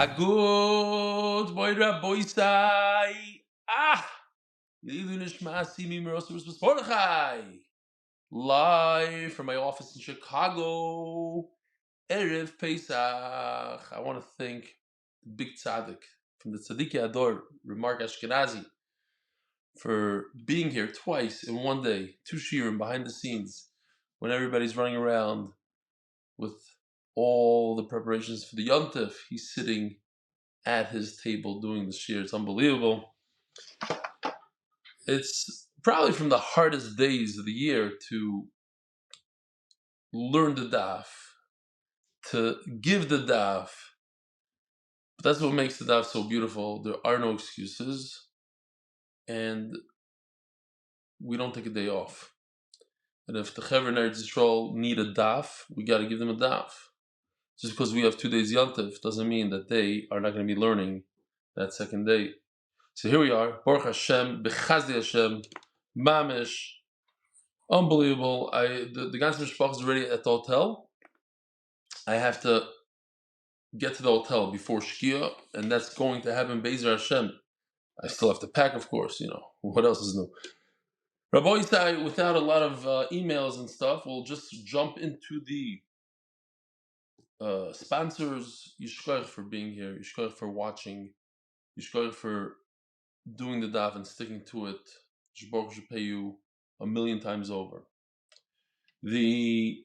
A good boy, Rabboisai. Live from my office in Chicago. Erev Pesach. I want to thank the big tzaddik from the Tzaddik Ador, Remark Ashkenazi, for being here twice in one day, 2 shiurim behind the scenes, when everybody's running around with all the preparations for the Yontif. He's sitting at his table doing the shiur. It's unbelievable. It's probably from the hardest days of the year to learn the daf, to give the daf. But that's what makes the daf so beautiful. There are no excuses, and we don't take a day off. And if the Chaver and Eretz Yisrael need a daf, we got to give them a daf. Just because we have 2 days Yontif doesn't mean that they are not going to be learning that second day. So here we are, Baruch Hashem, B'chazdi Hashem, Mamish, unbelievable. The ganze Mishpach is already at the hotel. I have to get to the hotel before Shkia, and that's going to happen Be'ezer Hashem. I still have to pack, of course, what else is new? Rabbi Yisai, without a lot of emails and stuff, we'll just jump into the sponsors. Yishkoach for being here, Yishkoach for watching, Yishkoach for doing the daf and sticking to it. Shibor should pay you 1,000,000 times over. The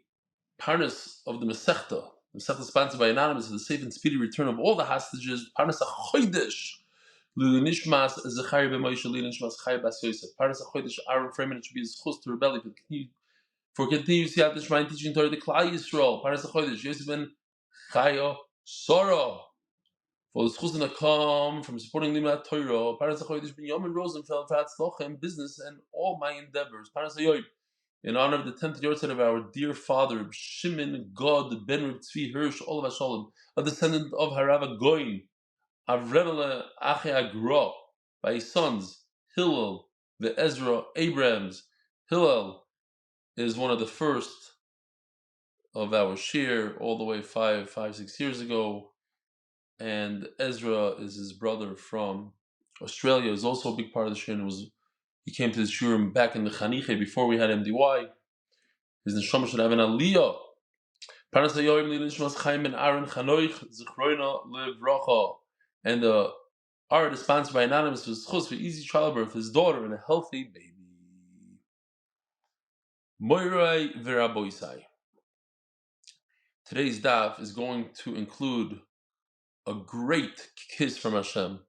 parnas of the Masechta sponsored by Anonymous, is the safe and speedy return of all the hostages. Parnas HaChodesh, Nishmas Zechariah ben Moshe, Nishmas Chaya bas Yosef. Parnas HaChodesh, Ahron Fraiman, it should be zechus to rebel for continuous siyadta dishmaya teaching Torah to Klal Yisroel. Parnas HaChodesh, Yosef Ben Chaya Sara, for the zchusim that come from supporting limud Torah. Parnas HaChodesh, Binyomin Rosenfeld for hatzlacha in business and all my endeavours. Parnas HaYoyim, in honor of the 10th Yahrzeit of our dear father, Shimon God Ben Reb Hirsche, all of Shalom, a descendant of Harava Goin, Avrahm'li Agra, by his sons Hillel, the Ezra, Abrams. Hillel is one of the first of our shiur, all the way 6 years ago, and Ezra is his brother from Australia. Is also a big part of the shiur, and he came to the shiurim back in the Chaniche before we had MDY. His neshama should have an aliyah. Parnas hayoyim li nishmas Chaim ben Ahron Fraiman zechroina levracha, and the art is sponsored by Anonymous for zchus for easy childbirth, his daughter and a healthy baby. Moirai v'Rabboisai. Today's daf is going to include a great kiss from Hashem,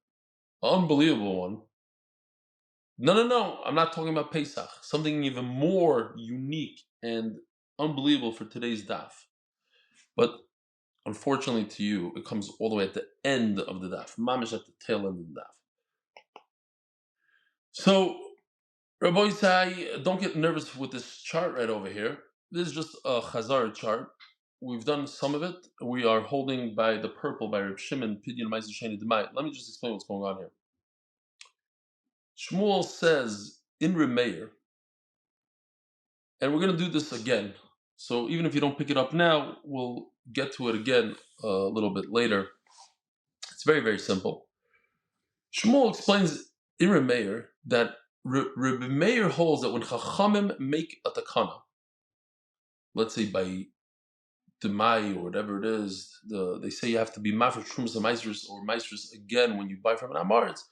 an unbelievable one. No, I'm not talking about Pesach. Something even more unique and unbelievable for today's daf. But unfortunately to you, it comes all the way at the end of the daf. Mamish at the tail end of the daf. So, Rabbi Yisai, don't get nervous with this chart right over here. This is just a Chazar chart. We've done some of it. We are holding by the purple by Reb Shimon, Pidyon Meiser Sheni Demai. Let me just explain what's going on here. Shmuel says in Remeir, and we're going to do this again. So even if you don't pick it up now, we'll get to it again a little bit later. It's very, very simple. Shmuel explains in Remeir that Rebbe Meir holds that when Chachamim make a takana, let's say by Demai or whatever it is, they say you have to be mafresh trumas meisters or meisters again when you buy from an amaretz.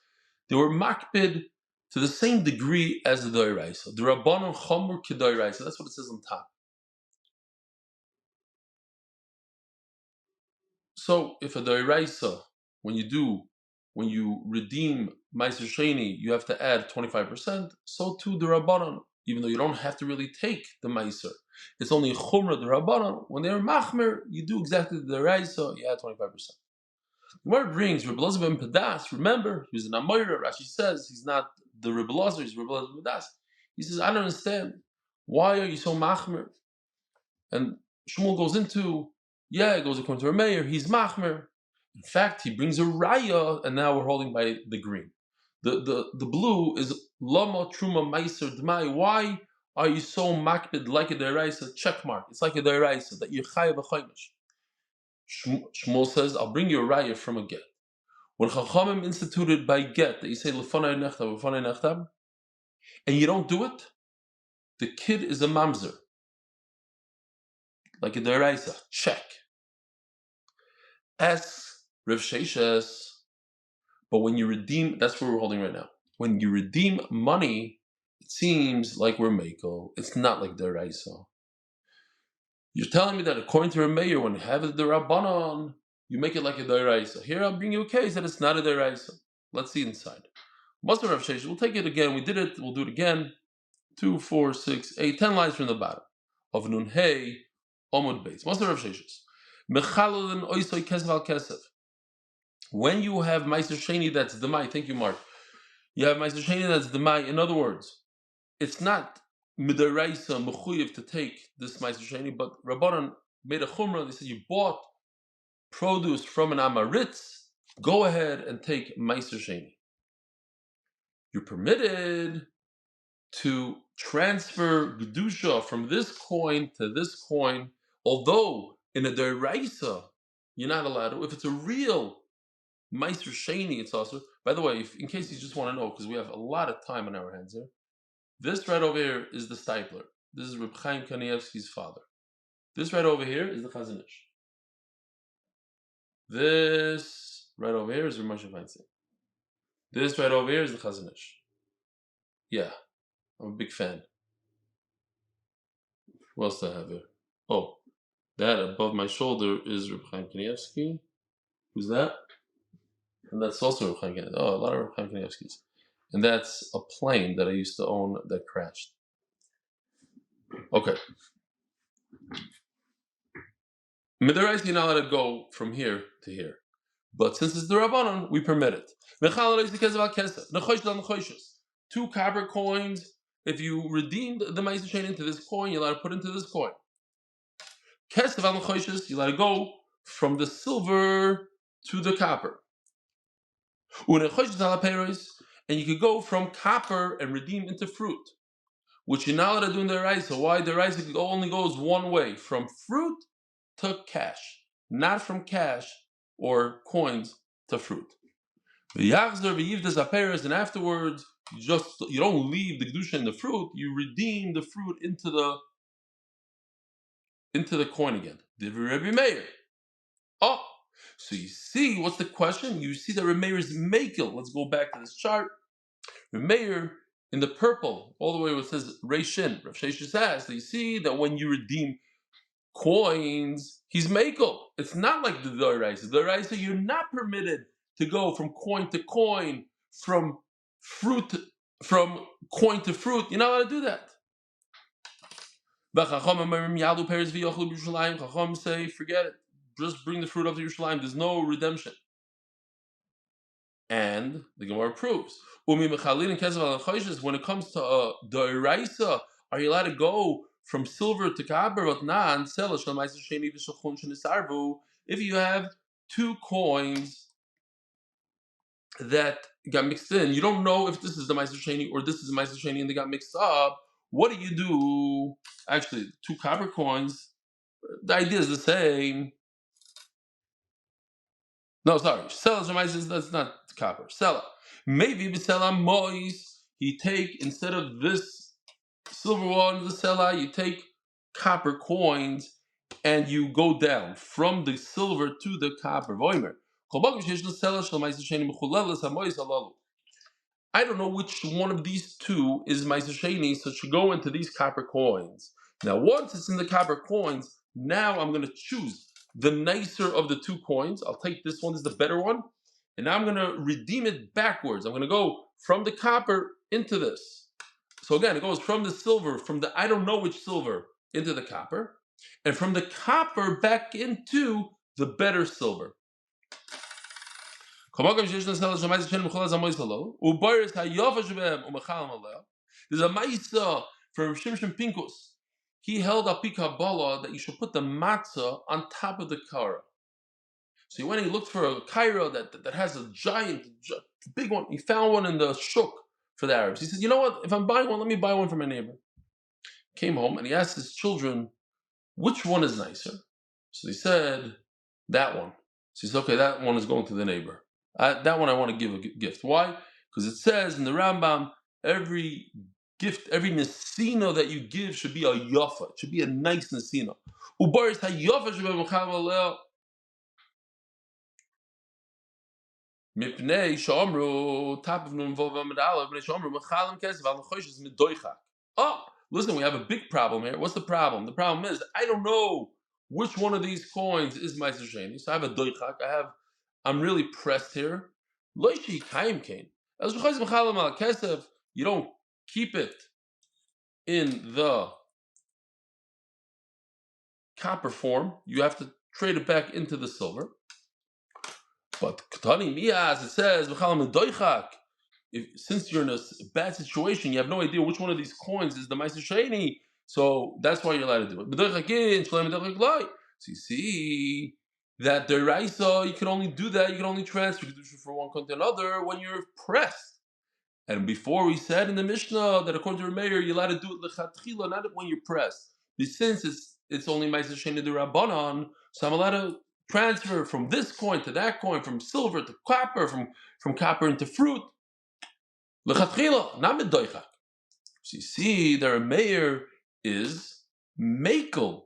They were makbid to the same degree as the doiraisa. The rabbanon chamur kedoiraisa. That's what it says on top. So if a doiraisa, when you redeem meiser sheni, you have to add 25%. So too the rabbanon, even though you don't have to really take the meiser, it's only chumra the rabbanon. When they're machmer, you do exactly the doiraisa, you add 25%. The word brings Reb Elazar ben Padas. Remember, he was an Amoira. Rashi says he's not the Reb Elazar, he's Reb Elazar ben Padas. He says, I don't understand. Why are you so machmer? And Shmuel goes into, it goes according to a mayor, he's machmer. In fact, he brings a raya, and now we're holding by the green. The blue is lama truma meiser d'mai. Why are you so makbid like a deraisa? Check mark. It's like a deraisa that you're chayav v'chaymish. Shmuel says, I'll bring you a raya from a get. When Chachamim instituted by get, that you say, Lefanai nechtab, and you don't do it, the kid is a mamzer. Like a deraisa. Check. S, Rav Sheishes. But when you redeem, that's what we're holding right now. When you redeem money, it seems like we're Meiko. It's not like deraisa. You're telling me that according to Rameir, when you have the Rabbanon, you make it like a deraisa. Here I'll bring you a case that it's not a deraisa. Let's see inside. Master Rav Sheish, we'll take it again. We did it, we'll do it again. 2, 4, 6, 8, 10 lines from the bottom. Of Nun Hey, Amud Beis. Master Rav Sheish. Mechalolin oisoi kesef al kesef. When you have Meiser Sheni that's Demai, thank you, Mark. You have Meiser Sheni that's Demai. In other words, it's not Midaraisa Mechuyev to take this Meiser Sheni, but Rabbanan made a chumrah. They said you bought produce from an Amaritz, go ahead and take Meiser Sheni. You're permitted to transfer Gedusha from this coin to this coin, although in a Deraisa, you're not allowed to. If it's a real Meiser Sheni, it's also. By the way, in case you just want to know, because we have a lot of time on our hands here, this right over here is the Stipler. This is Reb Chaim Kanievsky's father. This right over here is the Chazon Ish. This right over here is Reb Moshe Feinstein. This right over here is the Chazon Ish. Yeah, I'm a big fan. What else do I have here? Oh, that above my shoulder is Reb Chaim Kanievsky. Who's that? And that's also Reb Chaim Kanievsky. Oh, a lot of Reb Chaim Kanievskys. And that's a plane that I used to own that crashed. Okay. Midaraisa, you're not allowed to go from here to here. But since it's the Rabbanon, we permit it. 2 copper coins. If you redeemed the Meiser Sheni into this coin, you're allowed to put into this coin. You're allowed to go from the silver to the copper. And you could go from copper and redeem into fruit, which you're not allowed to do in the Deraisa. Why? The Deraisa only goes one way, from fruit to cash, not from cash or coins to fruit. And afterwards, you don't leave the kedusha in the fruit. You redeem the fruit into the coin again. Oh, so you see, what's the question? You see that Remeir is makel. Let's go back to this chart. Remeir in the purple, all the way where it says Reishin, Rav Sheish says, you see that when you redeem coins, he's makel. It's not like the Deraisa. The Deraisa, you're not permitted to go from coin to coin, from coin to fruit. You're not allowed to do that. Chacham say, forget it. Just bring the fruit up to Yerushalayim. There's no redemption. And the Gemara proves. When it comes to Deraisa, are you allowed to go from silver to copper? If you have 2 coins that got mixed in, you don't know if this is the Meiser Sheni or this is the Meiser Sheni and they got mixed up. What do you do? Actually, 2 copper coins, the idea is the same. No, sorry. Sela Shemaisis, that's not copper. Sela. Maybe B'Sela Mois, he take, instead of this silver one, the Sela, you take copper coins and you go down from the silver to the copper. I don't know which one of these 2 is Meiser Sheni, so it should go into these copper coins. Now, once it's in the copper coins, now I'm going to choose the nicer of the 2 coins. I'll take this one, this is the better one. And now I'm going to redeem it backwards. I'm going to go from the copper into this. So again, it goes from the silver, from the I don't know which silver, into the copper. And from the copper back into the better silver. There's a Maisa from Shimshon Pinkus. He held a Kabbalah that you should put the matzah on top of the kara. So he went and he looked for a kaira that has a giant, big one. He found one in the shuk for the Arabs. He said, you know what? If I'm buying one, let me buy one for my neighbor. Came home and he asked his children, which one is nicer? So they said, That one. So he says, okay, that one is going to the neighbor. That one I want to give a gift. Why? Because it says in the Rambam, every gift, every nesino that you give should be a yafa. It should be a nice nesino. Ubaris hayafa should be mechal mipnei shamru top of nun vov Amud Aleph mipnei shamru mechalim kesef al nechoishes midoichak. Oh, listen, we have a big problem here. What's the problem? The problem is I don't know which one of these coins is Meiser Sheni. So I have a doichak. I'm really pressed here. Loishi kaim kain. You don't keep it in the copper form. You have to trade it back into the silver. But Katani Miyaz, it says, since you're in a bad situation, you have no idea which one of these coins is the Meiser Sheni. So that's why you're allowed to do it. So you see that the Raisa, you can only do that, you can only transfer from one coin to another when you're pressed. And before we said in the Mishnah that according to Meir, you're allowed to do it lechatchila, not when you're pressed. But since it's only Meiser Sheni de Rabbanon, so I'm allowed to transfer from this coin to that coin, from silver to copper, from copper into fruit. Lechatchila, not medoichak. So you see, the Meir is makel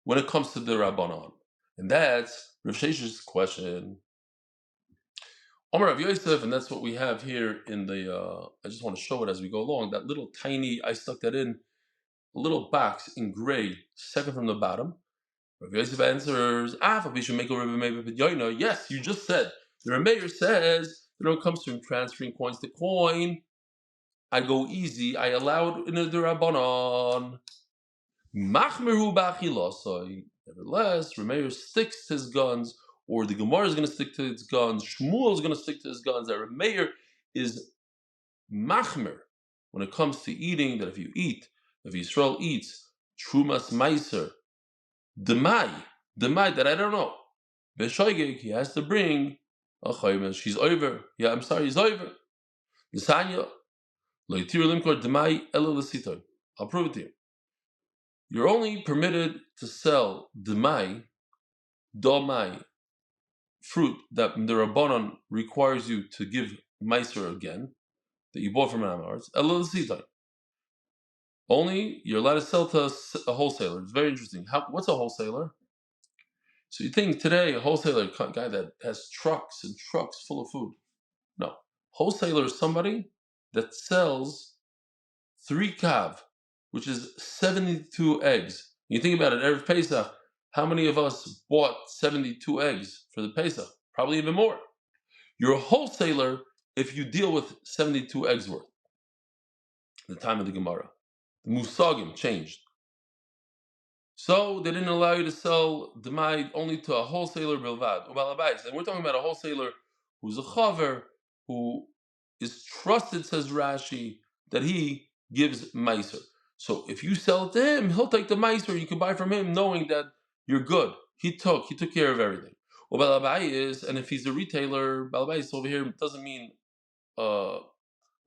when it comes to the Rabbanon. And that's Rav Sheshes' question. Omer Rav Yosef, and that's what we have here in the, I just want to show it as we go along, that little tiny, I stuck that in, a little box in gray, second from the bottom. Rav Yosef answers, yes, you just said. The Rameir says, when it comes to transferring coins to coin, I go easy, I allow it in the Rabbanon. Machmeru b'achilosai. Nevertheless, Rameir sticks to his guns, or the Gemara is going to stick to its guns. Shmuel is going to stick to his guns. That Rameir is machmer when it comes to eating. That if Yisrael eats trumas meiser, dishmaya that I don't know, b'shoigeg he has to bring a chaymesh. He's over. Yeah, I'm sorry, he's over. Nisanya loitir limkor dishmaya ela l'sitoy. I'll prove it to you. You're only permitted to sell dishmaya, domai, fruit that the Rabbanon requires you to give meiser again, that you bought from an Amars, only you're allowed to sell to a wholesaler. It's very interesting. What's a wholesaler? So you think today a wholesaler, guy that has trucks and trucks full of food. No. Wholesaler is somebody that sells 3 kav, which is 72 eggs. You think about it, Erev Pesach, how many of us bought 72 eggs for the Pesach? Probably even more. You're a wholesaler if you deal with 72 eggs worth. At the time of the Gemara, the Musagim changed. So they didn't allow you to sell dishmaya only to a wholesaler bilvad, ubalabais. And we're talking about a wholesaler who's a chaver, who is trusted, says Rashi, that he gives meiser. So if you sell it to him, he'll take the meiser. You can buy from him knowing that you're good. He took care of everything. Ubalabais, and if he's a retailer, balabais over here doesn't mean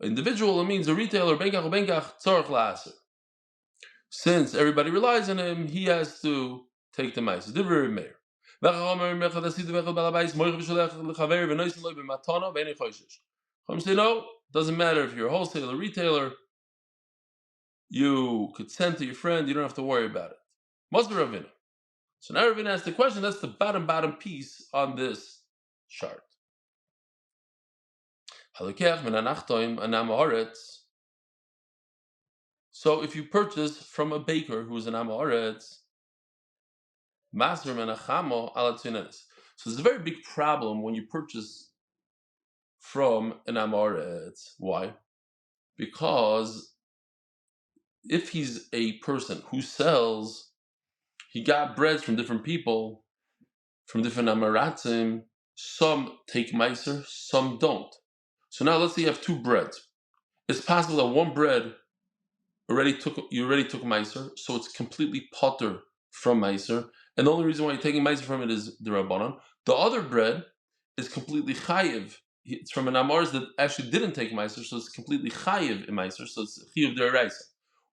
individual, it means a retailer, benkach tzarich la'aser. Since everybody relies on him, he has to take the meiser. Divrei Meir. Say no, doesn't matter if you're a wholesaler or retailer, you could send to your friend, you don't have to worry about it. Must be Ravina. So now Ravina asks the question, that's the bottom piece on this chart. So if you purchase from a baker who's an Amoretz, so there's a very big problem when you purchase from an Amoretz. Why? Because if he's a person who sells, he got breads from different people, from different Amoratzim, some take meiser, some don't. So now let's say you have 2 breads. It's possible that one bread you already took meiser, so it's completely potter from meiser, and the only reason why you're taking meiser from it is the Rabbanon. The other bread is completely chayiv. It's from an Amars that actually didn't take meiser, so it's completely chayiv in meiser, so it's chayiv deraisa.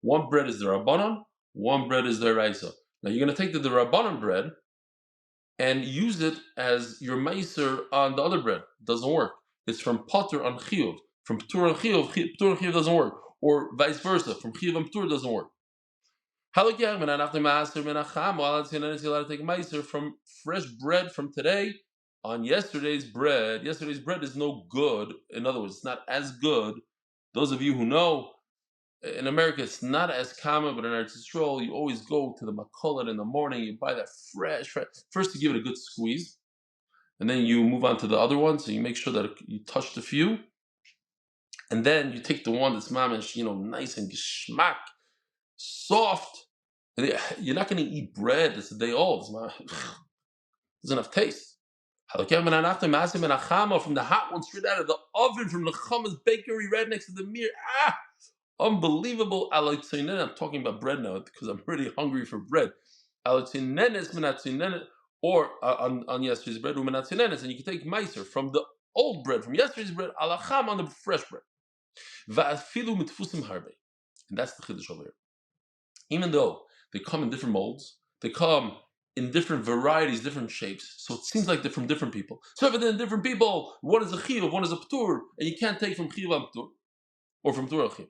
One bread is the Rabbanon, one bread is the deraisa. Now you're going to take the Rabbanon bread, and use it as your meiser on the other bread. Doesn't work. It's from potter on chiyuv. From ptur on chiyuv, ptur on chiyuv doesn't work. Or vice versa. From chiyuv on ptur doesn't work. You're allowed to take meiser from fresh bread from today on yesterday's bread. Yesterday's bread is no good. In other words, it's not as good. Those of you who know, in America, it's not as common, but in Eretz Yisrael, you always go to the makolet in the morning. You buy that fresh. First, you give it a good squeeze, and then you move on to the other one. So you make sure that you touched a few, and then you take the one that's mamish, nice and geschmack, soft. And you're not going to eat bread that's a day old. It doesn't have taste. From the hot one, straight out of the oven, from the Chamas bakery right next to the mir. Unbelievable. I'm talking about bread now because I'm pretty hungry for bread. Or on yesterday's bread, and you can take meiser from the old bread, from yesterday's bread, alacham on the fresh bread. And that's the chiddush over here. Even though they come in different molds, they come in different varieties, different shapes, so it seems like they're from different people. So if they're different people, one is a chiyuv, one is a ptur, and you can't take from chiyuv and ptur, or from ptur and chiyuv.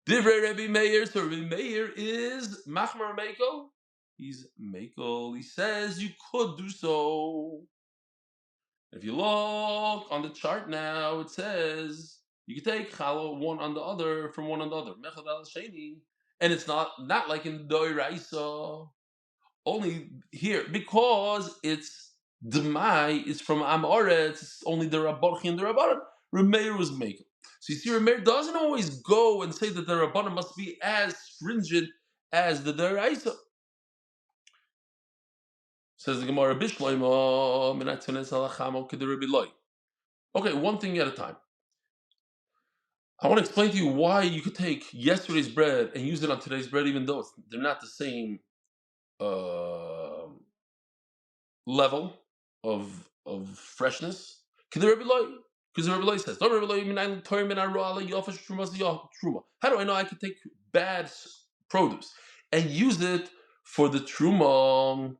Divrei Rebbe Meir. So Rebbe Meir is machmar mekel. He's mekel. He says you could do so. If you look on the chart now, it says you can take challah one on the other from one on the other. Mechad al sheni, and it's not like in doiraisa. Only here because it's demai is from Amoret. It's only the rabbanon and the rabbanon. Rebbe Meir was mekel. So you see, Rameir doesn't always go and say that the Rabbanan must be as stringent as the Deraisa. Says the Gemara, okay, one thing at a time. I want to explain to you why you could take yesterday's bread and use it on today's bread, even though they're not the same level of freshness. Because the Rebbe Eloi says, how do I know I can take bad produce and use it for the truma?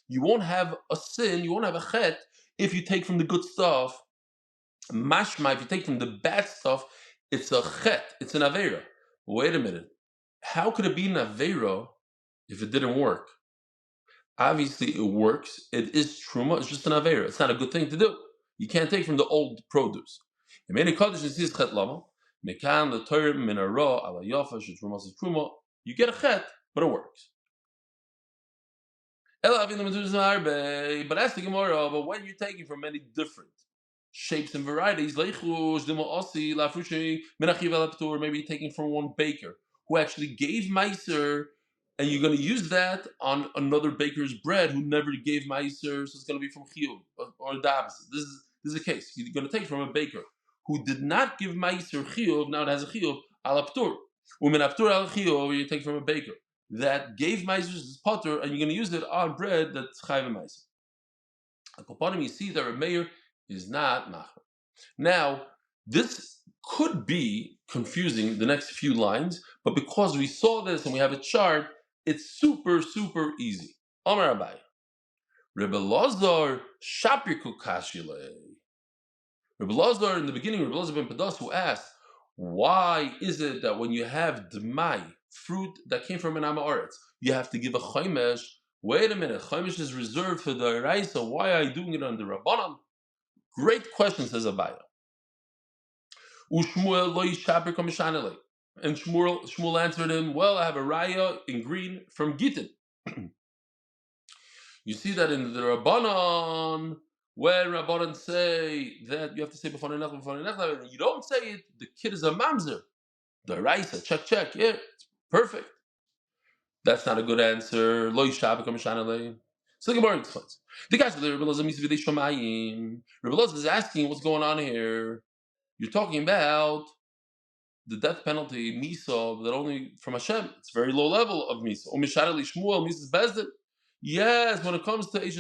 You won't have a sin, you won't have a chet if you take from the good stuff. Mashma, if you take from the bad stuff, it's a chet, it's an aveira. Wait a minute. How could it be an aveira if it didn't work? Obviously, it works. It is truma. It's just an avera. It's not a good thing to do. You can't take from the old produce. You get a chet, but it works. But ask the Gemara, but when you're taking from many different shapes and varieties, maybe you're taking from one baker who actually gave meiser, and you're going to use that on another baker's bread who never gave meiser, so it's going to be from chiyuv or dabs. This is a case. You're going to take from a baker who did not give meiser chiyuv, now it has a chiyuv, al aptur. Umin aptur al chiyuv, you take from a baker that gave meiser potter, and you're going to use it on bread that's chayv meiser. At you see that Reb Meir is not machar. Now, this could be confusing, the next few lines, but because we saw this and we have a chart, it's super, super easy. Amar Abai. Rebbe Lazar Shapirku Kashile. Rebbe Lazar, in the beginning, Rebbe Lazar ben Padas, who asked, why is it that when you have dmai, fruit that came from an Amoretz, you have to give a chaimesh? Wait a minute, chaimesh is reserved for the Raisa. Why are you doing it on the Rabbanan? Great question, says Abaya. Ushmuel lo yishaper komishanele. And Shmuel answered him, well, I have a raya in green from Gittin. You see that in the Rabbanan, when Rabbanan say that you have to say before Nechla, you don't say it, the kid is a mamzer. The Raisa, check, yeah, it's perfect. That's not a good answer. Lo yishaper komishanele. So the Gemara explains. The guys Rebbe Elazar is asking what's going on here. You're talking about the death penalty, Misa, that only from Hashem. It's very low level of Misa. Shmuel, Misa's Bezdin. Yes, when it comes to Ish,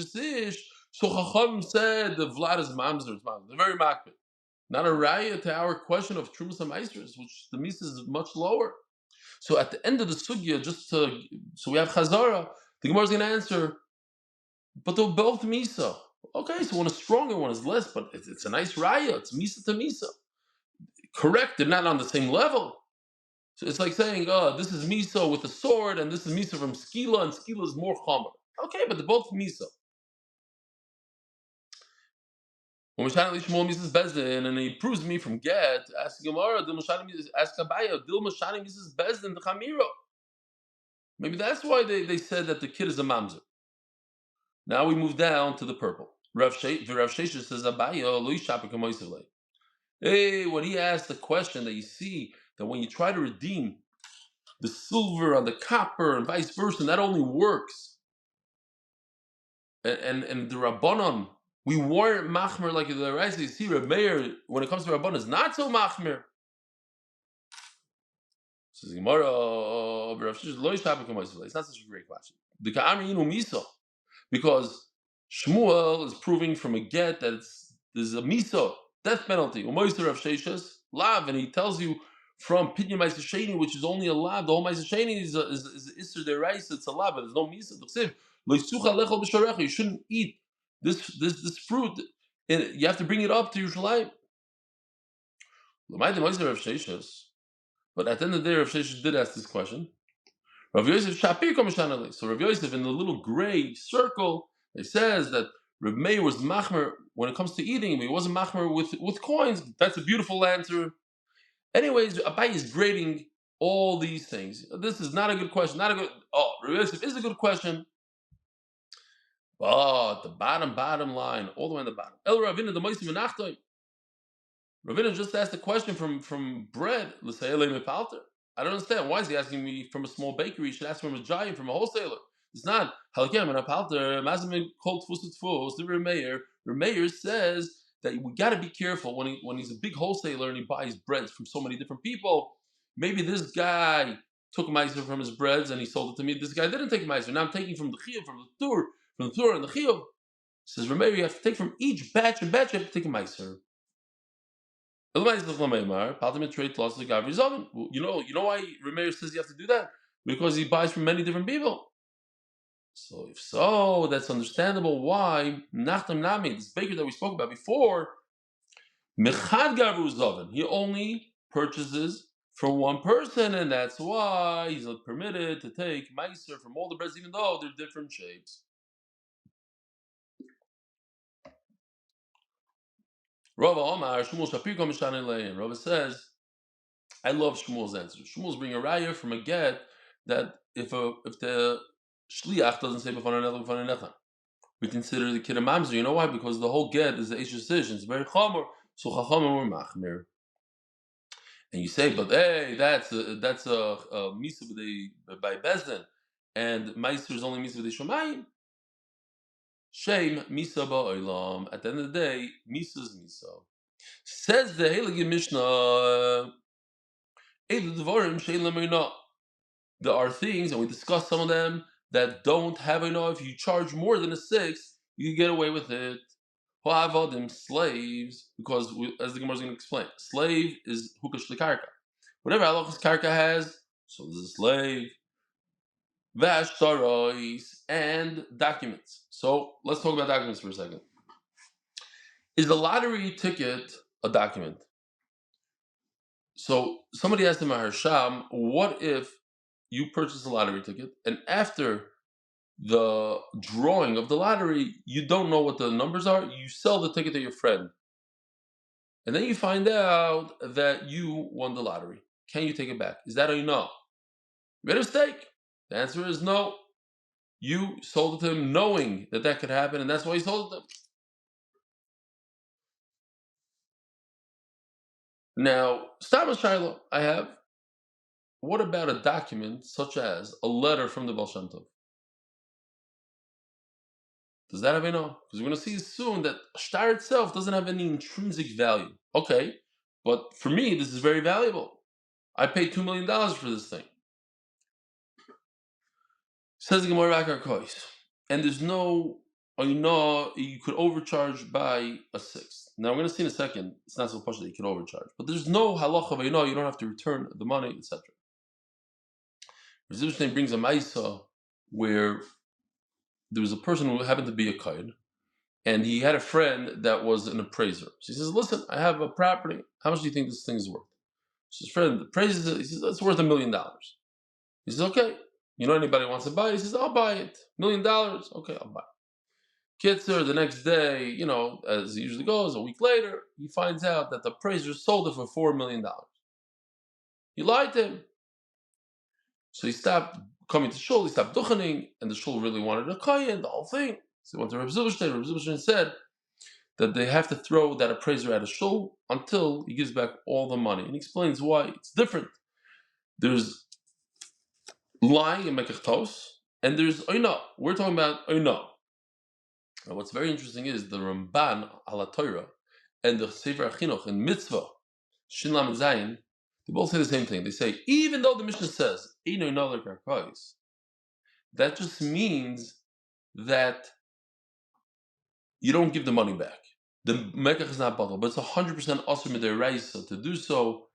so Chacham said the Vlad is Mamzer. They're very makbid. Not a raya to our question of Trumas and Meisters, which the Misa is much lower. So at the end of the sugya, so we have chazara, the Gemara is going to answer, but they're both misa. Okay, so one is stronger, one is less, but it's a nice raya. It's misa to misa. Correct, they're not on the same level. So it's like saying, this is misa with a sword, and this is misa from skila, and skila is more chomer. Okay, but they're both misa. When Mishana Lishmol Mrs. Bezdin, and he proves me from get, ask Gemara, ask Abaya, Dil Mishana Mrs. Bezdin, the Chamiro. Maybe that's why they said that the kid is a mamzer. Now we move down to the purple. Rav Shesha says, Abaya, Lui Shapik Moisele. Hey, when he asked the question that you see, that when you try to redeem the silver on the copper and vice versa, that only works. And the Rabbanon, we weren't machmer like the right. You see, Reb Meir, when it comes to Rabbanon, is not so machmer. Says Gemara, it's not such a great question. Because Shmuel is proving from a get that there's a miso, death penalty. Lav, and he tells you from Binyomin Rosenfeld, which is only a lav. The whole Rosenfeld is Isser Deraisa, it's a lav, but there's no miso. You shouldn't eat this fruit. You have to bring it up to Yerushalayim. But at the end of the day, Rav Sheshes did ask this question. Rav Yosef Shapir Komishanale. So Rav Yosef, in the little gray circle, it says that Reb Meir was machmer when it comes to eating, but he wasn't machmer with coins. That's a beautiful answer. Anyways, Abai is grading all these things. This is not a good question. Rav Yosef is a good question. But the bottom line, all the way on the bottom. El Ravina the Moisim Menachtoim. Ravina just asked a question from bread. Let's say I don't understand. Why is he asking me from a small bakery? He should ask from a giant, from a wholesaler. It's not halakem and a palter. Mazim called tfus. The Remeir says that we got to be careful when he's a big wholesaler and he buys breads from so many different people. Maybe this guy took meiser from his breads and he sold it to me. This guy didn't take meiser. Now I'm taking from the chiyuv, from the Torah and the chiyuv. Says Remeir, you have to take from each batch and batch. You have to take a meiser. You know why Remeir says you have to do that? Because he buys from many different people. So if so, that's understandable why Nachtam Nami, this baker that we spoke about before, he only purchases from one person, and that's why he's not permitted to take meiser from all the breads, even though they're different shapes. Rava says, I love Shmuel's answer. Shmuel's bringing a raya from a get that if the shliach doesn't say b'fan nechan, we consider the kid a mamzer. You know why? Because the whole get is the eish decision. It's very chomer. So chachamim were machmir. And you say, but hey, that's a misa by bezdin, and meiser is only misa b'dei shomayim. Shame misa ba'olam. At the end of the day, misa is misa. Says the Heilige Mishnah, there are things, and we discussed some of them, that don't have enough. If you charge more than a sixth, you can get away with it. Slaves, because as the Gemara is going to explain, slave is hukash karka. Whatever halachas karka has, so there's a slave. Vashtarois and documents. So let's talk about documents for a second. Is the lottery ticket a document? So somebody asked him, Harsham, what if you purchase a lottery ticket and after the drawing of the lottery, you don't know what the numbers are, you sell the ticket to your friend, and then you find out that you won the lottery. Can you take it back? Is that how you know? You made a mistake. The answer is no. You sold it to him knowing that could happen, and that's why you sold it to him. Now, Stam Shiloh, I have. What about a document such as a letter from the Baal Shem Tov? Does that have any? No? Because we're going to see soon that shtar itself doesn't have any intrinsic value. Okay, but for me, this is very valuable. I paid $2 million for this thing. Says the Gemara Rakar Kois. And there's no, you could overcharge by a sixth. Now, we're going to see in a second, it's not so much that you can overcharge. But there's no halacha, you don't have to return the money, etc. Reb Zilberstein brings a ma'isa where there was a person who happened to be a kohen, and he had a friend that was an appraiser. So he says, "Listen, I have a property. How much do you think this thing is worth?" So his friend appraises it. He says, "It's worth $1 million." He says, "Okay. You know anybody who wants to buy it?" He says, "I'll buy it. $1 million. Okay, I'll buy it." Kitzer, the next day, as it usually goes, a week later, he finds out that the appraiser sold it for $4 million. He lied to him. So he stopped coming to shul, he stopped duchening, and the shul really wanted a kohen, the whole thing. So he went to Reb Zilberstein. Reb Zilberstein said that they have to throw that appraiser out of shul until he gives back all the money. And he explains why it's different. There's lying and mekachtos, and there's oina. We're talking about oina. Now, what's very interesting is the Ramban ala Torah and the Sefer Chinuch and Mitzvah Shin Lamed Zayin. They both say the same thing. They say even though the Mishnah says eino noler karkais, that just means that you don't give the money back. The mekach is not bottled, but it's 100% asur midiraisa to do so.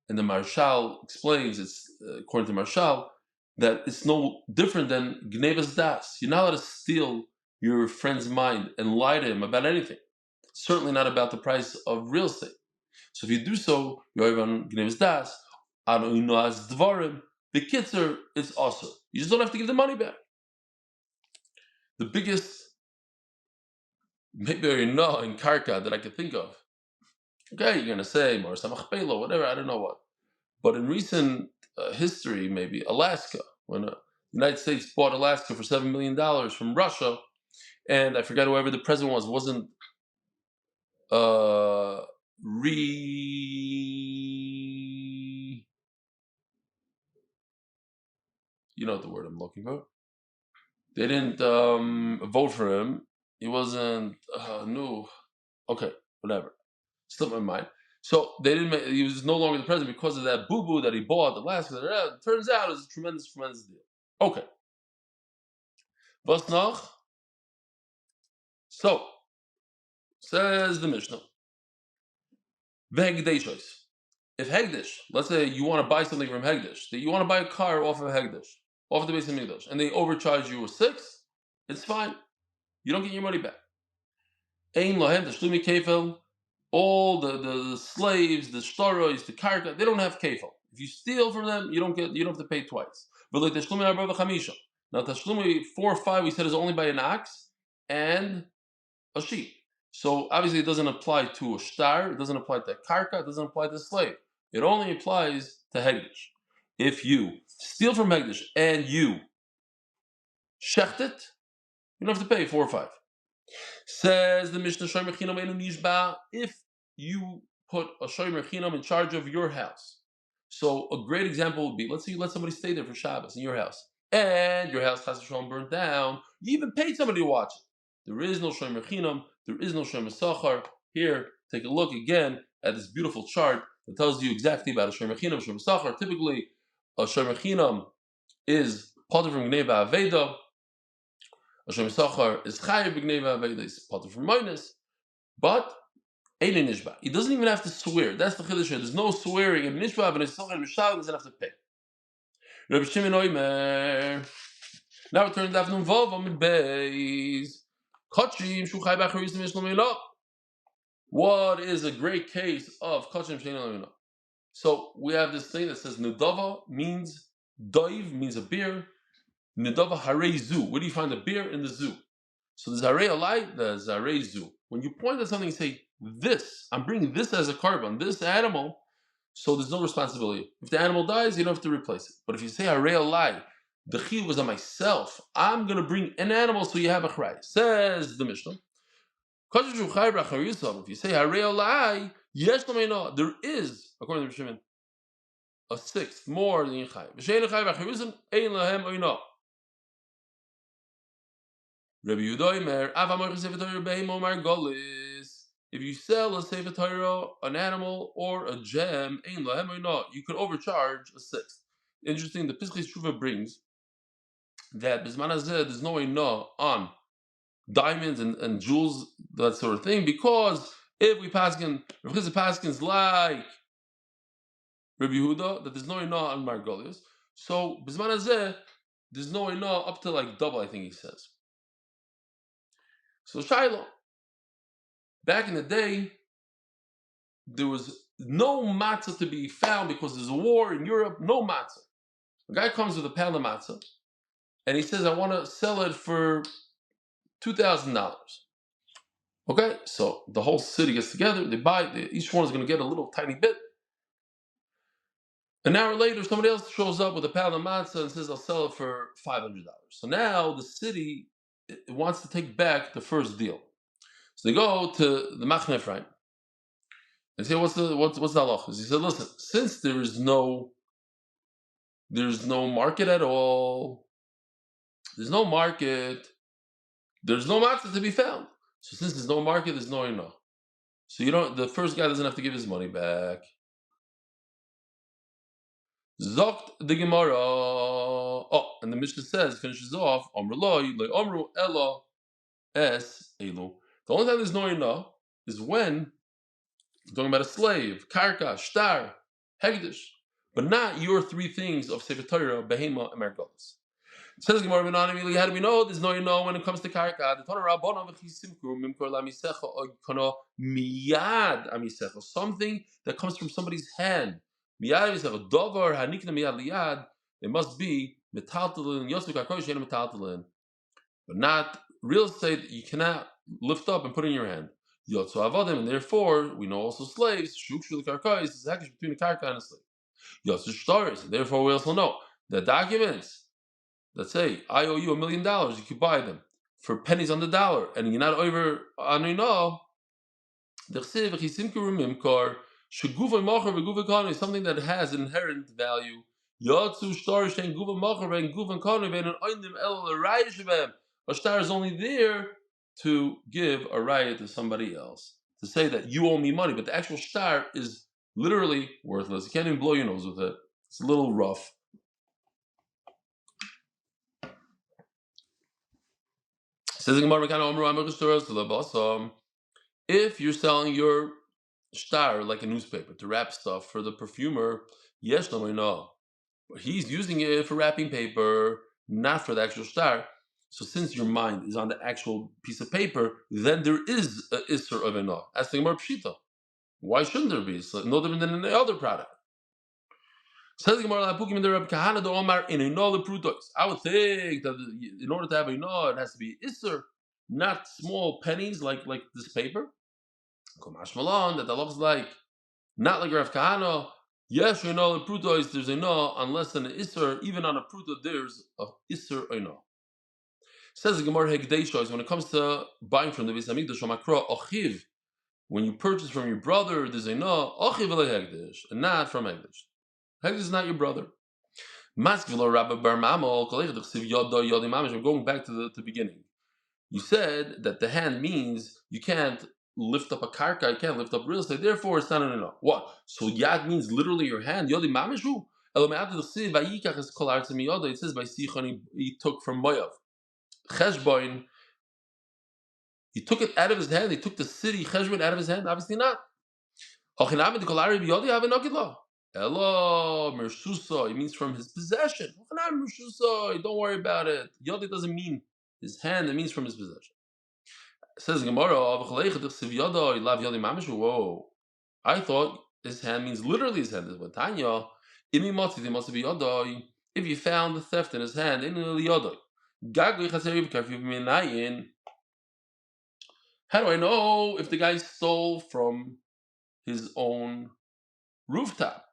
And the Marshal explains, it's according to Marshal, that it's no different than gnevas das. You're not allowed to steal your friend's mind and lie to him about anything. Certainly not about the price of real estate. So if you do so, you're on gnevas das, on unoaz dvarim. The kitzer, it's asur. You just don't have to give the money back. The biggest, maybe in karka that I could think of. Okay, you're going to say, Mar Samachpelo, whatever, I don't know what. But in recent history, maybe Alaska, when the United States bought Alaska for $7 million from Russia, and I forgot whoever the president was, wasn't you know the word I'm looking for. They didn't vote for him. He wasn't no. Okay, whatever. Slipped my mind. So they didn't. He was no longer the president because of that boo-boo that he bought. Alaska. It turns out it was a tremendous, tremendous deal. Okay. Was noch? So says the Mishnah. Vehegdeshos. If Hegdish, let's say you want to buy something from Hegdish, that you want to buy a car off of Hegdish, off of the base of Migdash, and they overcharge you a 6, it's fine. You don't get your money back. Ein lohem tashlumi kefel. All the slaves, the shtarois, the karka, they don't have kefel. If you steal from them, you don't have to pay twice. But like tashlumi arba v'chamisha. Now tashlumi 4 or 5 we said is only by an ox and a sheep. So obviously it doesn't apply to a shtar, it doesn't apply to a karka, it doesn't apply to a slave. It only applies to Hegdish. If you steal from Hegdish and you shecht it, you don't have to pay 4 or 5. Says the Mishnah, if you put a shomer chinam in charge of your house. So a great example would be, let's say you let somebody stay there for Shabbos in your house, and your house has burned down. You even paid somebody to watch it. There is no shomer chinam. There is no shomer sachar. Here, take a look again at this beautiful chart that tells you exactly about a shomer chinam, shomer sachar. Typically, a shomer chinam is part from gneva aveda. A shomer sachar is chayav b'gneva aveda, is part from minus, but Eile nishba. He doesn't even have to swear. That's the chiddush. There's no swearing. And nishba, but it's and mishal doesn't have to pay. Reb Shimon Oimer. Now we turn to Daf Amud Beis. Kachim shuchay b'acharis mishlamina. What is a great case of kachim sheinamina? So we have this thing that says nidava means doiv means a beer. Nidava harei zu. Where do you find a beer? In the zoo. So the R Eli, the zarei zu. When you point at something and say, this, I'm bringing this as a carbon, this animal, so there's no responsibility. If the animal dies, you don't have to replace it. But if you say R Eli, the chiyuv was on myself, I'm going to bring an animal so you have a chay. Says the Mishnah. If you say R Eli, there is, according to Shimon, a 6th more than Yechai. Rabbi Yudoimer, if you sell a Sefer Torah, an animal, or a gem, you could overcharge a 6th. Interesting, the Pischei Shuvah brings that there's no ina on diamonds and jewels, that sort of thing, because if we paskin, Rav Chizah paskins like Rabbi Yehuda, that there's no ina on margolius. So Bisman Hazeh, there's no enough up to like double, I think he says. So Shiloh, back in the day, there was no matzah to be found because there's a war in Europe, no matzah. A guy comes with a pound of matzah, and he says, I want to sell it for $2,000. Okay, so the whole city gets together, they buy, each one is going to get a little tiny bit. An hour later, somebody else shows up with a pound of matzah and says, I'll sell it for $500. So now the city wants to take back the first deal. So they go to the Machne Fraiman. They say, what's the halacha? He said, listen, since there's no market at all, there's no market, there's no matzah to be found. So since there's no market, there's no enough. So the first guy doesn't have to give his money back. Zokt the Gemara. Oh, and the Mishnah says, finishes off, Amru Ella Es Elu. The only time there's no enough is when talking about a slave, karka, shtar, hegdish, but not your three things of Sefer Torah, behema, and mergolas. Says Gemara, how do we know there's no enough when it comes to karka? The Torah Rabbana v'chisimkru mimkor lamisecha oikono miyad amisecha, something that comes from somebody's hand. Miyad amisecha dovar hanikna miyad liyad. It must be metaltalin Yosef karkoy shein metaltalin, but not real estate. You cannot lift up and put in your hand. Yotzu avodim, and therefore we know also slaves. Shuk shul karka is the zechus between a karka and a slave. Yotzu shtaris, and therefore we also know that documents that say I owe you $1 million, you could buy them for pennies on the dollar, and you're not over on something that has inherent value. A star is only there to give a raya to somebody else, to say that you owe me money, but the actual star is literally worthless. You can't even blow your nose with it. It's a little rough. Says if you're selling your star like a newspaper to wrap stuff for the perfumer, yes, no. He's using it for wrapping paper, not for the actual star. So since your mind is on the actual piece of paper, then there is a isser of enough. Asking more pshita. Why shouldn't there be? It's no different than any other product. Says the Gemara, I would think that in order to have a no, it has to be isser, not small pennies like this paper. That the looks like not like Rav Kahana. Yes, you know the pruto is there's a no unless an isser, even on a pruto there's a isser or no. Says the Gemara Hegdeisha, when it comes to buying from the Beis Hamikdash Makra Achiv, when you purchase from your brother, there's a no Achiv Hegdish, and not from Hegdish. Hegdish is not your brother. I'm going back to the beginning. You said that the hand means you can't lift up a karka, you can't lift up real estate, therefore it's not an enough. What? So yad means literally your hand. Yodi mamishu. It says by Sichon he took from Moed. Cheshboin, he took it out of his hand, he took the city Cheshboin out of his hand, obviously not. Elo mersusa, it means from his possession. Don't worry about it. Yodi doesn't mean his hand, it means from his possession. It says Gemara, whoa. I thought his hand means literally his hand. If you found the theft in his hand, how do I know if the guy stole from his own rooftop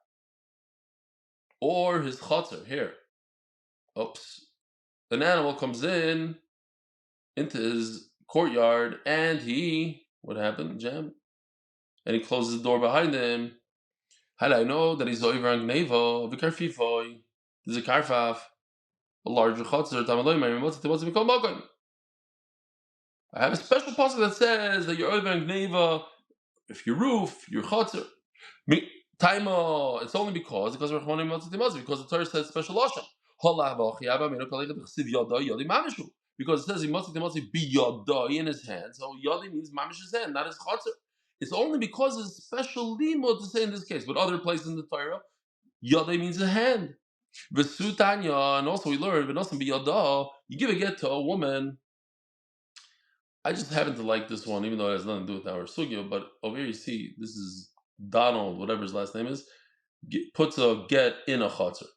or his chotzer? Here, oops, an animal comes into his courtyard and what happened, Jam? And he closes the door behind him. How do I know that he's over on Gneva, Vikarfifoy? There's a karfaf, a larger chotzer, I have a special passage that says that you're over on Gneva if your roof, your chotzer. Taima, it's only because the Torah says special lashon. Because it says he must be yodai in his hand, so yodai means mamish's hand, not his chotzer. It's only because it's special limud to say in this case. But other places in the Torah, yodai means a hand. V'sutanya, and also we learned, you give a get to a woman. I just happen to like this one, even though it has nothing to do with our sugya. But over here, you see, this is Donald, whatever his last name is, puts a get in a chatzar.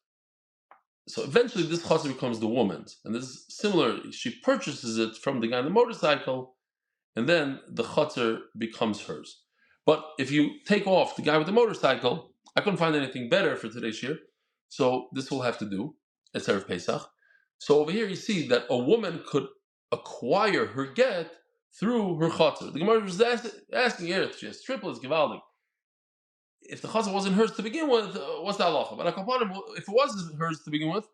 So eventually, this chatzar becomes the woman's, and this is similar. She purchases it from the guy on the motorcycle, and then the chatzar becomes hers. But if you take off the guy with the motorcycle, I couldn't find anything better for today's year, so this will have to do. It's Erev Pesach. So over here, you see that a woman could acquire her get through her chatzar. The Gemara was asking here, she has triplets, givaldik. If the chatzar wasn't hers to begin with, what's the halacha? But if it was hers to begin with,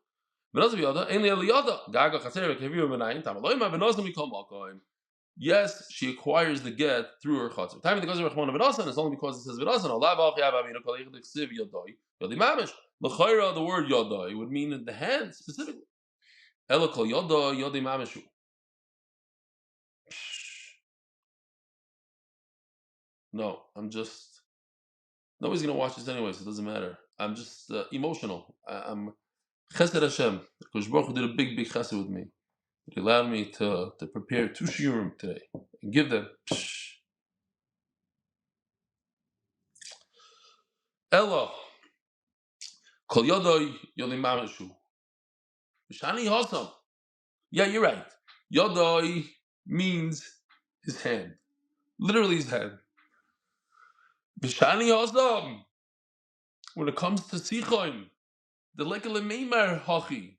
yes, she acquires the get through her chatzar. Time the gazer rachmana v'nasan is only because it says v'nasan. The word yodai would mean in the hand specifically. Elokol yodai yodai mameshu. No, I'm just. Nobody's gonna watch this anyway, so it doesn't matter. I'm just emotional. I'm chesed Hashem. Because Baruch Hu did a big chesed with me. He allowed me to prepare 2 shiurim today and give them. Ella, kol yodai yodai mameshu. Shani Hasam. Yeah, you're right. Yodai means his hand. Literally his hand. Bishani Hasam. When it comes to Sichaim, the lekele meimar hachi.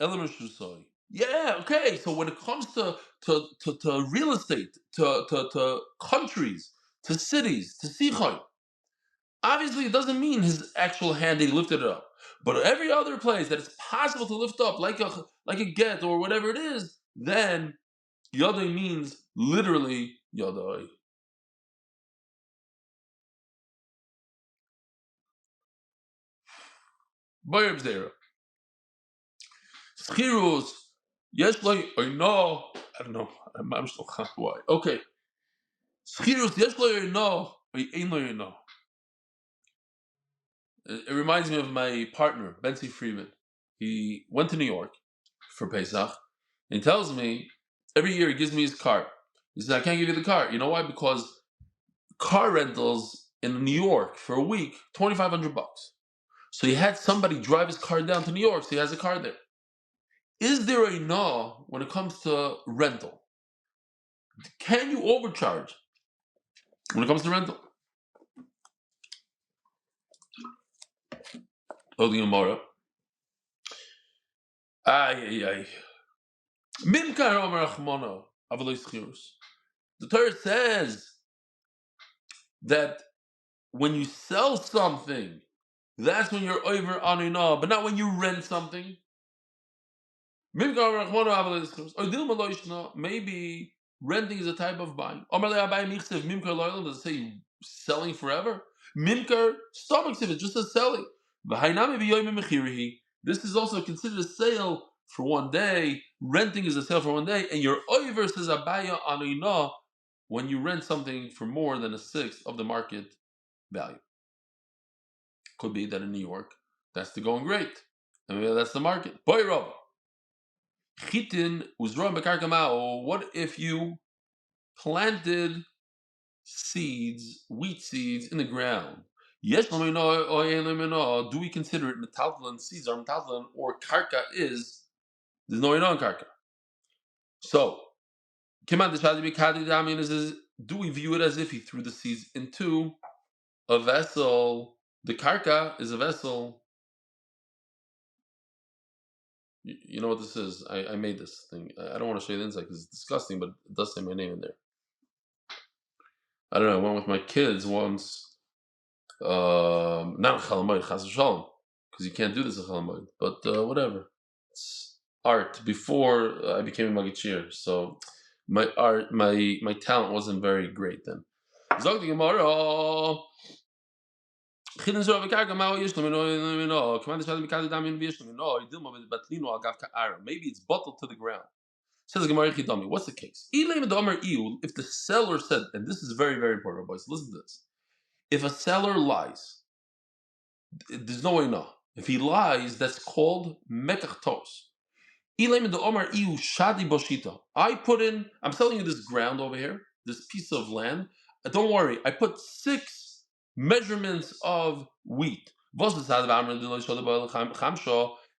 Elamashusai. Yeah, okay. So when it comes to real estate, to countries, to cities, to Sichaim, obviously it doesn't mean his actual hand, he lifted it up. But every other place that it's possible to lift up, like a get or whatever it is, then yadai means literally yadai. Bayab zera. Schirus. Yes, like I know. I don't know. I'm still why. Okay. Schirus. Yes, like I know. I know. It reminds me of my partner, Benzi Freeman. He went to New York for Pesach. And he tells me every year he gives me his car. He says, I can't give you the car. You know why? Because car rentals in New York for a week, $2,500. So he had somebody drive his car down to New York, so he has a car there. Is there a law when it comes to rental? Can you overcharge when it comes to rental? Oh, the Gemara. The Torah says that when you sell something, that's when you're over anina, but not when you rent something. Maybe renting is a type of buying. Does it say selling forever? Mimkar, stomach it just says selling. This is also considered a sale for one day. Renting is a sale for one day, and your over says abaya anina when you rent something for more than 1/6 of the market value. Could be that in New York, that's the going rate. I mean, that's the market. Boy, Rob. Chitin uzron bekarkamao. What if you planted seeds, wheat seeds, in the ground? Yes, do we consider it metaltalin? Seeds are metaltalin, or karka is there's no on karka. So, do we view it as if he threw the seeds into a vessel? The karka is a vessel. You know what this is? I made this thing. I don't want to show you the inside because it's disgusting, but it does say my name in there. I don't know. I went with my kids once. Not chalamoid, chas v'shalom, because you can't do this in chalamoid. But whatever. It's art. Before I became a magachir, so my art, my talent wasn't very great then. Zog the Gemara. Maybe it's bottled to the ground. Says the Gemara Chidami. What's the case? If the seller said, and this is very, very important, boys, listen to this. If a seller lies, there's no way no. If he lies, that's called mekach. I'm selling you this ground over here, this piece of land. Don't worry, I put 6 measurements of wheat.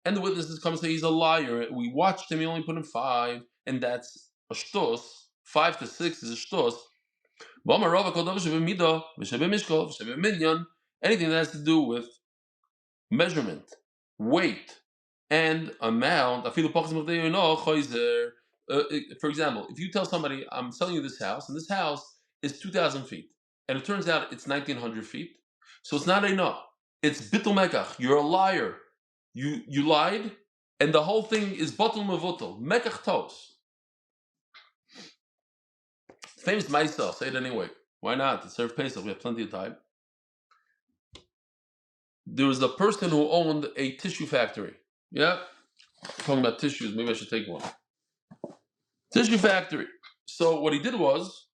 And the witnesses come and say he's a liar. We watched him, he only put in 5, and that's a shtos. 5 to 6 is a shtos. Anything that has to do with measurement, weight, and amount. For example, if you tell somebody, I'm selling you this house, and this house is 2,000 feet, and it turns out it's 1,900 feet, so it's not enough. It's bitul mekach. You're a liar. You lied, and the whole thing is batul mevutal. Mekach tos. Famous Maisa, say it anyway. Why not? It's serve Pesach. We have plenty of time. There was a person who owned a tissue factory. Yeah? Talking about tissues, maybe I should take one. Tissue factory. So what he did was,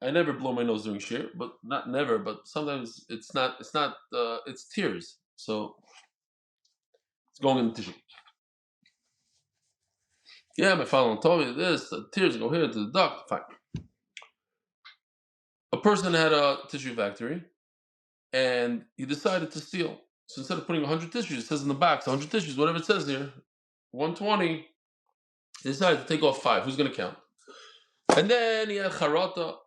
I never blow my nose during shir, but not never, but sometimes it's tears. So it's going in the tissue. Yeah, my father told me this, the tears go here to the duct. Fine. A person had a tissue factory, and he decided to steal. So instead of putting 100 tissues, it says in the box, 100 tissues, whatever it says here, 120, he decided to take off 5. Who's going to count? And then he had charata,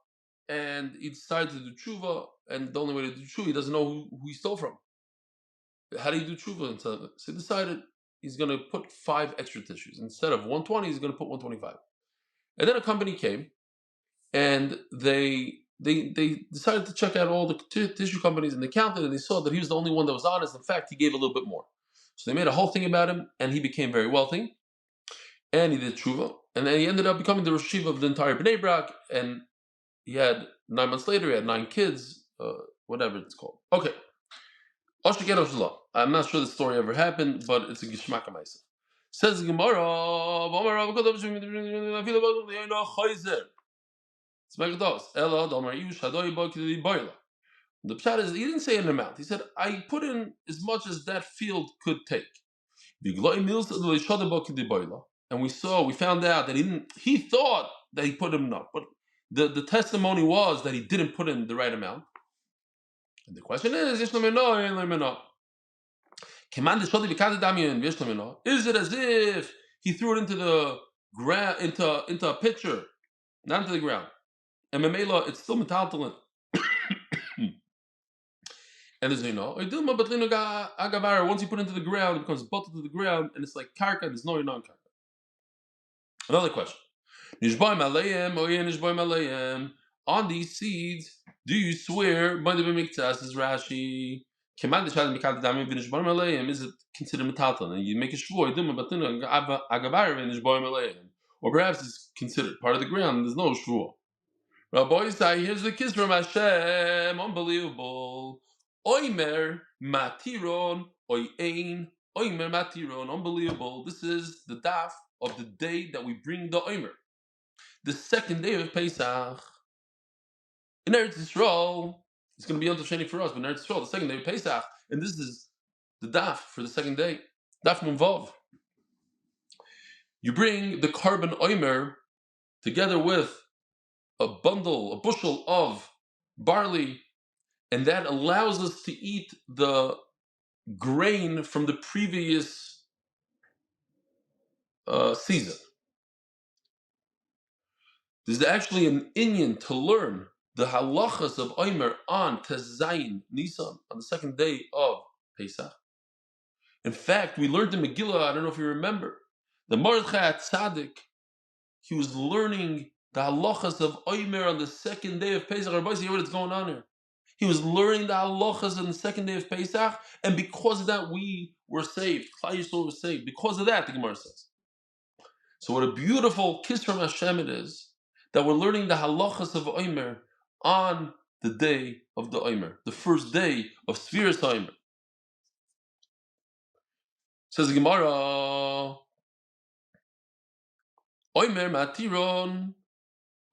and he decided to do tshuva, and the only way to do tshuva, he doesn't know who he stole from. How do you do tshuva? So he decided he's going to put 5 extra tissues. Instead of 120, he's going to put 125. And then a company came, and they decided to check out all the tissue companies, and they counted, and they saw that he was the only one that was honest. In fact, he gave a little bit more. So they made a whole thing about him, and he became very wealthy, and he did tshuva, and then he ended up becoming the Rosh Yeshiva of the entire Bnei Brak, and he had 9 months later, he had 9 kids, whatever it's called. Okay. I'm not sure the story ever happened, but it's a gishmak amaisa. Says the Gemara, the pshat is, he didn't say an amount. He said, I put in as much as that field could take. And we found out that he thought that he put in enough, but the testimony was that he didn't put in the right amount. And the question is, is it as if he threw it into the ground, into a pitcher, not into the ground? And Memela, it's still metaltalin. And there's once you put it into the ground, it becomes bottled to the ground, and it's like karka, and there's no non-karka. Another question. On these seeds, do you swear by the B'miktas, says Rashi? Is it considered metaltalin? And you make a shvur, or perhaps it's considered part of the ground, and there's no shvur. Rabbi say, here's the kiss from Hashem, unbelievable. Oimer matiron, oyein, oimer matiron, unbelievable. This is the daf of the day that we bring the oimer, the second day of Pesach. In Eretz Yisrael, it's going to be Yom Tov Sheni for us, but in Eretz Yisrael, the second day of Pesach, and this is the daf for the second day, daf Mumvav. You bring the carbon oimer together with a bushel of barley, and that allows us to eat the grain from the previous season. There's actually an inyan to learn the halachas of Omer on Tezayin Nisan, on the second day of Pesach. In fact, we learned in Megillah, I don't know if you remember, the Mordechai Tzaddik, he was learning the halachas of Omer on the second day of Pesach. Everybody see what's going on here. He was learning the halachas on the second day of Pesach, and because of that, we were saved. Klal Yisroel was saved. Because of that, the Gemara says. So what a beautiful kiss from Hashem it is that we're learning the halachas of Omer on the day of the Omer, the first day of Sfiras Omer. Says the Gemara, Omer matiron,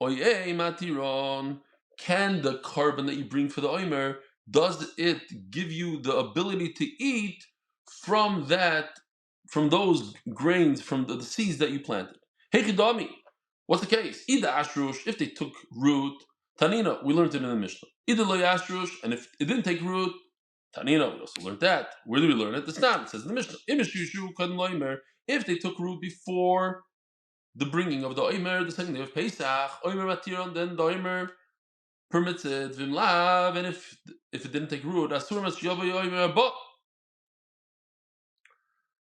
oye matiron. Can the carbon that you bring for the Omer, does it give you the ability to eat from those grains, from the seeds that you planted. Hey Chidami, what's the case? Ida Ashrush, if they took root, Tanina, we learned it in the Mishnah. Ida Lo Ashrush, and if it didn't take root, Tanina, we also learned that. Where do we learn it? It's not. It says in the Mishnah. If they took root before the bringing of the Omer, the second day of Pesach, Omer Matiron, then the Omer permits it, Vimlav, and if it didn't take root, Asur Mas Yoba Omer, but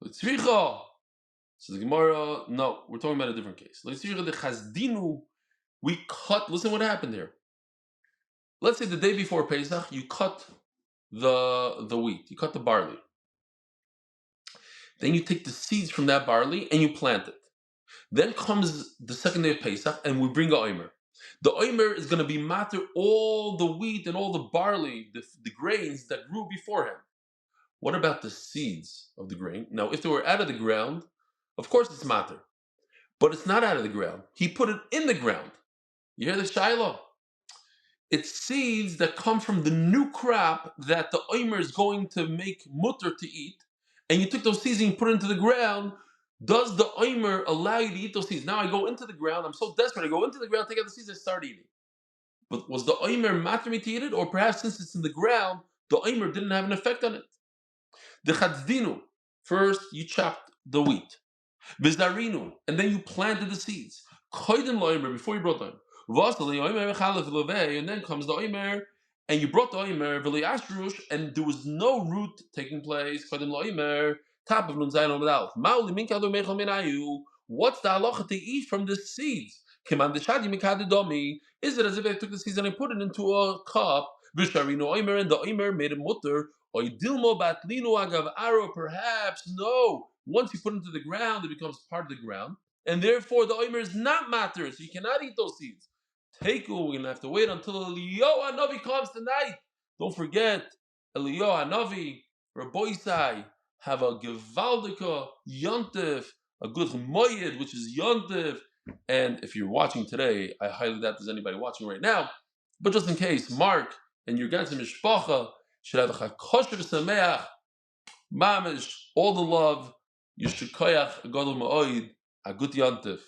Tzricha. So the Gemara, no, we're talking about a different case. We cut, listen what happened here. Let's say the day before Pesach, you cut the wheat, you cut the barley. Then you take the seeds from that barley and you plant it. Then comes the second day of Pesach and we bring a omer. The omer is going to be matter all the wheat and all the barley, the grains that grew beforehand. What about the seeds of the grain? Now, if they were out of the ground, of course it's matter. But it's not out of the ground. He put it in the ground. You hear the Shiloh? It's seeds that come from the new crop that the omer is going to make mutter to eat. And you took those seeds and you put it into the ground. Does the omer allow you to eat those seeds? Now I go into the ground. I'm so desperate. I go into the ground, take out the seeds, and start eating. But was the omer matter me to eat it? Or perhaps since it's in the ground, the omer didn't have an effect on it. The chatzdinu. First, you chopped the wheat. Vizarinu, and then you planted the seeds. Koydin loimer, before you brought them. And then comes the oimer, and you brought the oimer, v'liashrush, and there was no root taking place. Koydin loimer, top of Nunzayin Amud Aleph. Mauli minkadu mechal minayu. What's the halacha to eat from the seeds? Kiman deshadi mikadu domi. Is it as if I took the seeds and I put it into a cup? V'sharinu oimer, and the oimer made a mutter. Oidilmo batlinu agav aro. Perhaps no. Once you put it into the ground, it becomes part of the ground, and therefore the omer is not matter, so you cannot eat those seeds. We're going to have to wait until Eliyahu Hanavi comes tonight. Don't forget, Eliyahu Hanavi, Rabboisai, have a Gewaldika Yontif, a good Moed, which is Yontif. And if you're watching today, I highly doubt there's anybody watching right now, but just in case, Mark and your ganze Mishpacha should have a Chakoshev Sameach, Mamish, all the love. Yishkoyach Gadol Moed, a good Yontif.